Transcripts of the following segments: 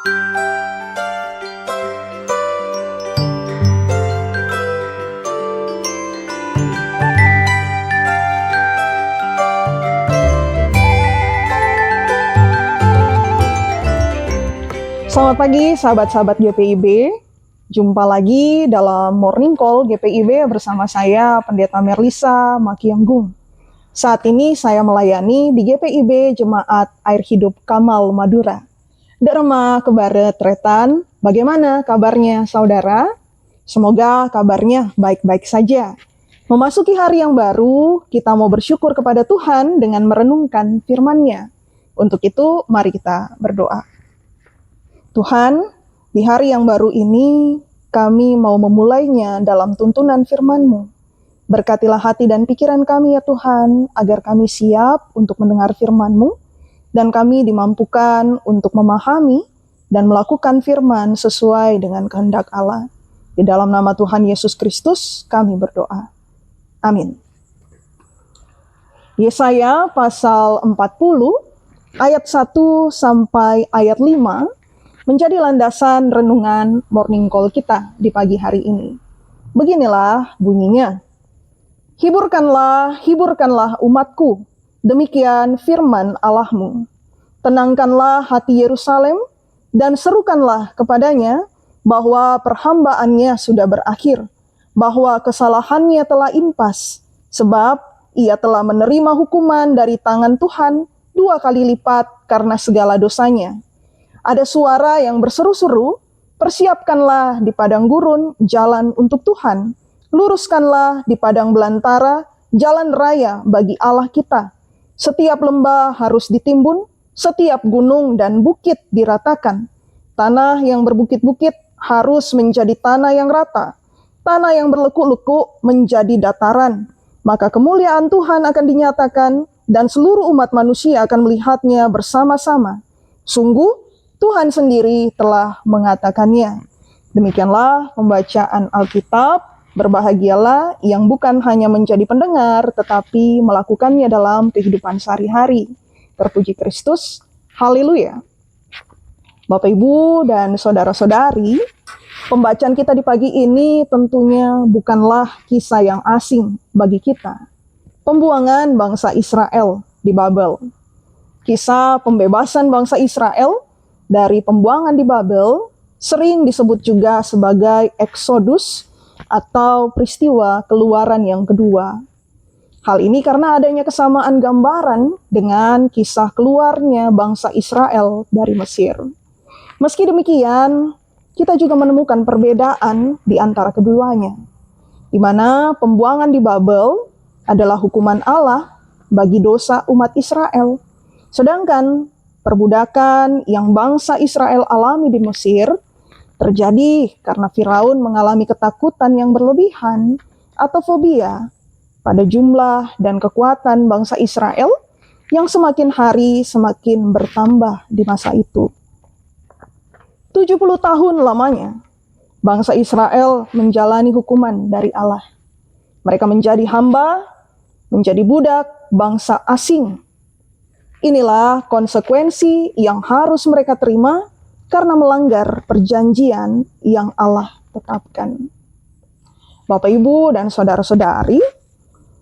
Selamat pagi sahabat-sahabat GPIB. Jumpa lagi dalam Morning Call GPIB bersama saya Pendeta Merlisa Makianggung. Saat ini saya melayani di GPIB Jemaat Air Hidup Kamal Madura. Derma Kebaret Tretan, bagaimana kabarnya saudara? Semoga kabarnya baik-baik saja. Memasuki hari yang baru, kita mau bersyukur kepada Tuhan dengan merenungkan firman-Nya. Untuk itu, mari kita berdoa. Tuhan, di hari yang baru ini, kami mau memulainya dalam tuntunan firman-Mu. Berkatilah hati dan pikiran kami ya Tuhan, agar kami siap untuk mendengar firman-Mu, dan kami dimampukan untuk memahami dan melakukan firman sesuai dengan kehendak Allah. Di dalam nama Tuhan Yesus Kristus, kami berdoa. Amin. Yesaya pasal 40, ayat 1 sampai ayat 5, menjadi landasan renungan Morning Call kita di pagi hari ini. Beginilah bunyinya. Hiburkanlah, hiburkanlah umatku, demikian firman Allahmu. Tenangkanlah hati Yerusalem, dan serukanlah kepadanya bahwa perhambaannya sudah berakhir, bahwa kesalahannya telah impas, sebab ia telah menerima hukuman dari tangan Tuhan 2 kali lipat karena segala dosanya. Ada suara yang berseru-seru, persiapkanlah di padang gurun jalan untuk Tuhan, luruskanlah di padang belantara jalan raya bagi Allah kita. Setiap lembah harus ditimbun, setiap gunung dan bukit diratakan. Tanah yang berbukit-bukit harus menjadi tanah yang rata, tanah yang berlekuk-lekuk menjadi dataran. Maka kemuliaan Tuhan akan dinyatakan dan seluruh umat manusia akan melihatnya bersama-sama. Sungguh, Tuhan sendiri telah mengatakannya. Demikianlah pembacaan Alkitab. Berbahagialah yang bukan hanya menjadi pendengar, tetapi melakukannya dalam kehidupan sehari-hari. Terpuji Kristus. Haleluya. Bapak, Ibu, dan saudara-saudari, pembacaan kita di pagi ini tentunya bukanlah kisah yang asing bagi kita. Pembuangan bangsa Israel di Babel. Kisah pembebasan bangsa Israel dari pembuangan di Babel sering disebut juga sebagai Exodus atau peristiwa keluaran yang kedua. Hal ini karena adanya kesamaan gambaran dengan kisah keluarnya bangsa Israel dari Mesir. Meski demikian, kita juga menemukan perbedaan di antara keduanya, di mana pembuangan di Babel adalah hukuman Allah bagi dosa umat Israel, sedangkan perbudakan yang bangsa Israel alami di Mesir terjadi karena Firaun mengalami ketakutan yang berlebihan atau fobia pada jumlah dan kekuatan bangsa Israel yang semakin hari semakin bertambah di masa itu. 70 tahun lamanya bangsa Israel menjalani hukuman dari Allah. Mereka menjadi hamba, menjadi budak bangsa asing. Inilah konsekuensi yang harus mereka terima karena melanggar perjanjian yang Allah tetapkan. Bapak, Ibu, dan saudara-saudari,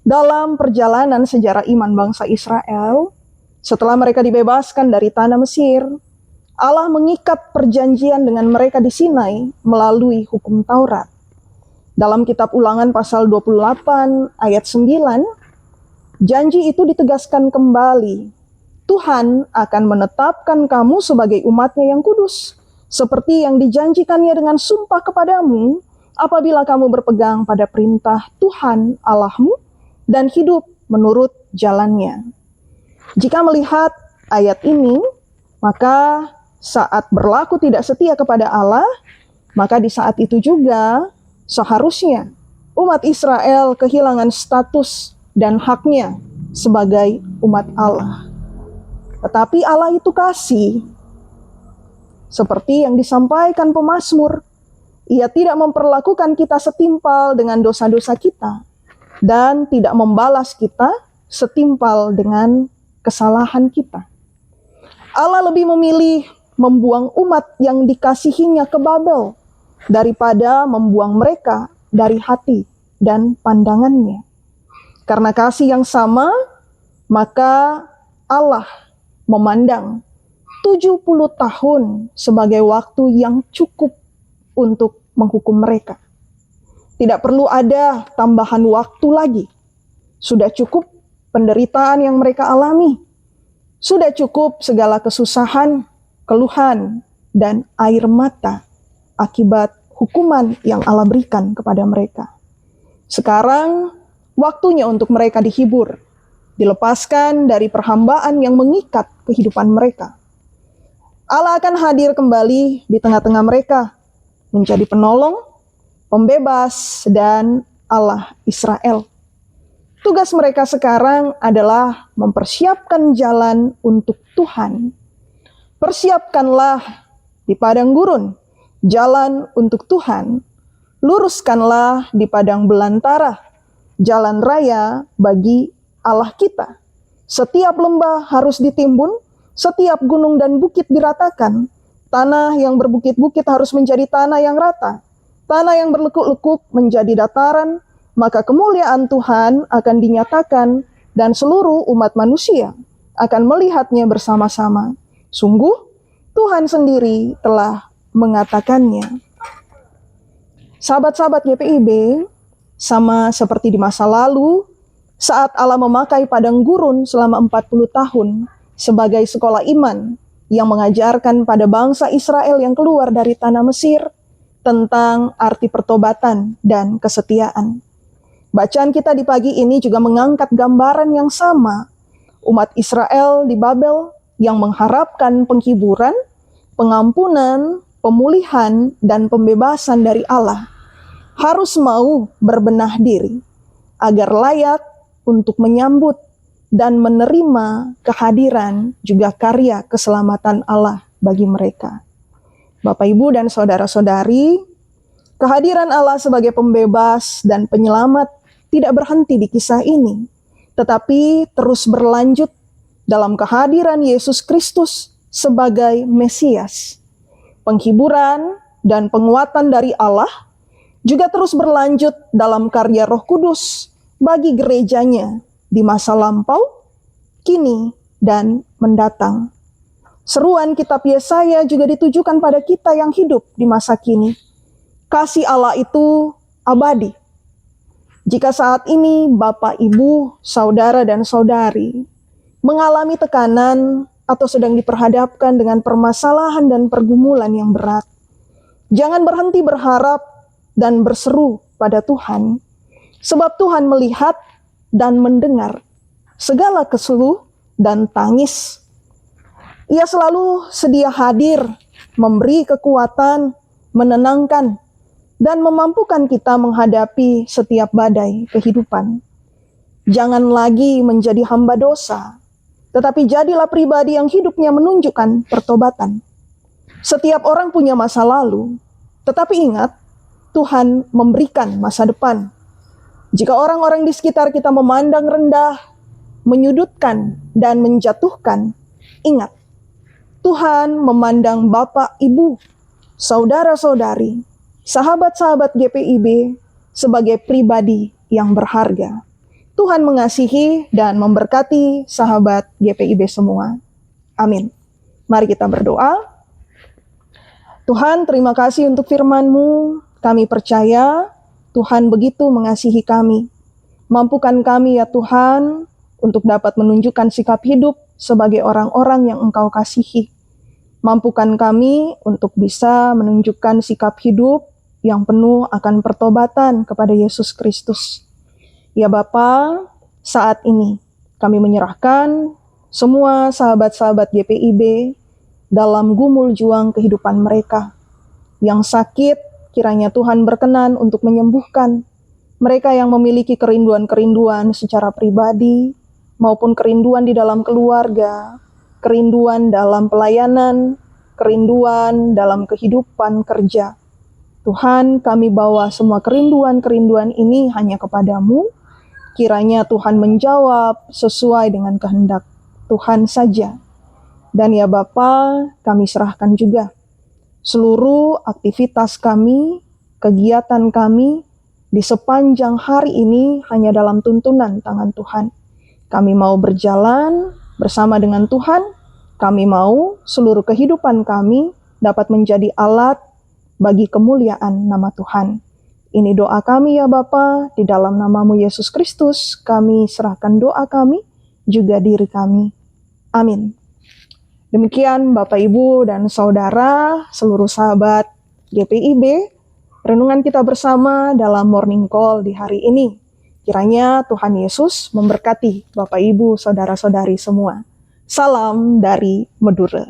dalam perjalanan sejarah iman bangsa Israel, setelah mereka dibebaskan dari tanah Mesir, Allah mengikat perjanjian dengan mereka di Sinai melalui hukum Taurat. Dalam kitab Ulangan pasal 28 ayat 9, janji itu ditegaskan kembali. Tuhan akan menetapkan kamu sebagai umatnya yang kudus, seperti yang dijanjikannya dengan sumpah kepadamu, apabila kamu berpegang pada perintah Tuhan Allahmu, dan hidup menurut jalannya. Jika melihat ayat ini, maka saat berlaku tidak setia kepada Allah, maka di saat itu juga seharusnya umat Israel kehilangan status dan haknya sebagai umat Allah. Tetapi Allah itu kasih. Seperti yang disampaikan pemazmur, Ia tidak memperlakukan kita setimpal dengan dosa-dosa kita, dan tidak membalas kita setimpal dengan kesalahan kita. Allah lebih memilih membuang umat yang dikasihinya ke Babel daripada membuang mereka dari hati dan pandangannya. Karena kasih yang sama, maka Allah memandang 70 tahun sebagai waktu yang cukup untuk menghukum mereka. Tidak perlu ada tambahan waktu lagi. Sudah cukup penderitaan yang mereka alami. Sudah cukup segala kesusahan, keluhan, dan air mata akibat hukuman yang Allah berikan kepada mereka. Sekarang waktunya untuk mereka dihibur, dilepaskan dari perhambaan yang mengikat kehidupan mereka. Allah akan hadir kembali di tengah-tengah mereka, menjadi penolong, pembebas, dan Allah Israel. Tugas mereka sekarang adalah mempersiapkan jalan untuk Tuhan. Persiapkanlah di padang gurun jalan untuk Tuhan. Luruskanlah di padang belantara jalan raya bagi Allah kita. Setiap lembah harus ditimbun, setiap gunung dan bukit diratakan. Tanah yang berbukit-bukit harus menjadi tanah yang rata. Tanah yang berlekuk-lekuk menjadi dataran. Maka kemuliaan Tuhan akan dinyatakan dan seluruh umat manusia akan melihatnya bersama-sama. Sungguh, Tuhan sendiri telah mengatakannya. Sahabat-sahabat GPIB, sama seperti di masa lalu, saat Allah memakai padang gurun selama 40 tahun sebagai sekolah iman yang mengajarkan pada bangsa Israel yang keluar dari tanah Mesir tentang arti pertobatan dan kesetiaan. Bacaan kita di pagi ini juga mengangkat gambaran yang sama. Umat Israel di Babel yang mengharapkan penghiburan, pengampunan, pemulihan, dan pembebasan dari Allah harus mau berbenah diri agar layak untuk menyambut dan menerima kehadiran juga karya keselamatan Allah bagi mereka. Bapak, Ibu, dan saudara-saudari, kehadiran Allah sebagai pembebas dan penyelamat tidak berhenti di kisah ini, tetapi terus berlanjut dalam kehadiran Yesus Kristus sebagai Mesias. Penghiburan dan penguatan dari Allah juga terus berlanjut dalam karya Roh Kudus bagi gerejanya di masa lampau, kini, dan mendatang. Seruan kitab Yesaya juga ditujukan pada kita yang hidup di masa kini. Kasih Allah itu abadi. Jika saat ini Bapak, Ibu, saudara, dan saudari mengalami tekanan atau sedang diperhadapkan dengan permasalahan dan pergumulan yang berat, jangan berhenti berharap dan berseru pada Tuhan, sebab Tuhan melihat dan mendengar segala keluh dan tangis. Ia selalu sedia hadir, memberi kekuatan, menenangkan, dan memampukan kita menghadapi setiap badai kehidupan. Jangan lagi menjadi hamba dosa, tetapi jadilah pribadi yang hidupnya menunjukkan pertobatan. Setiap orang punya masa lalu, tetapi ingat, Tuhan memberikan masa depan. Jika orang-orang di sekitar kita memandang rendah, menyudutkan, dan menjatuhkan, ingat, Tuhan memandang Bapak, Ibu, saudara-saudari, sahabat-sahabat GPIB sebagai pribadi yang berharga. Tuhan mengasihi dan memberkati sahabat GPIB semua. Amin. Mari kita berdoa. Tuhan, terima kasih untuk firman-Mu. Kami percaya Tuhan begitu mengasihi kami. Mampukan kami ya Tuhan untuk dapat menunjukkan sikap hidup sebagai orang-orang yang Engkau kasihi. Mampukan kami untuk bisa menunjukkan sikap hidup yang penuh akan pertobatan kepada Yesus Kristus. Ya Bapa, saat ini kami menyerahkan semua sahabat-sahabat GPIB dalam gumul juang kehidupan mereka. Yang sakit, kiranya Tuhan berkenan untuk menyembuhkan. Mereka yang memiliki kerinduan-kerinduan secara pribadi, maupun kerinduan di dalam keluarga, kerinduan dalam pelayanan, kerinduan dalam kehidupan kerja. Tuhan, kami bawa semua kerinduan-kerinduan ini hanya kepadamu. Kiranya Tuhan menjawab sesuai dengan kehendak Tuhan saja. Dan ya Bapa, kami serahkan juga seluruh aktivitas kami, kegiatan kami di sepanjang hari ini hanya dalam tuntunan tangan Tuhan. Kami mau berjalan bersama dengan Tuhan, kami mau seluruh kehidupan kami dapat menjadi alat bagi kemuliaan nama Tuhan. Ini doa kami ya Bapa, di dalam namamu Yesus Kristus, kami serahkan doa kami, juga diri kami. Amin. Demikian Bapak, Ibu, dan Saudara, seluruh sahabat GPIB, renungan kita bersama dalam Morning Call di hari ini. Kiranya Tuhan Yesus memberkati Bapak, Ibu, Saudara-saudari semua. Salam dari Medura.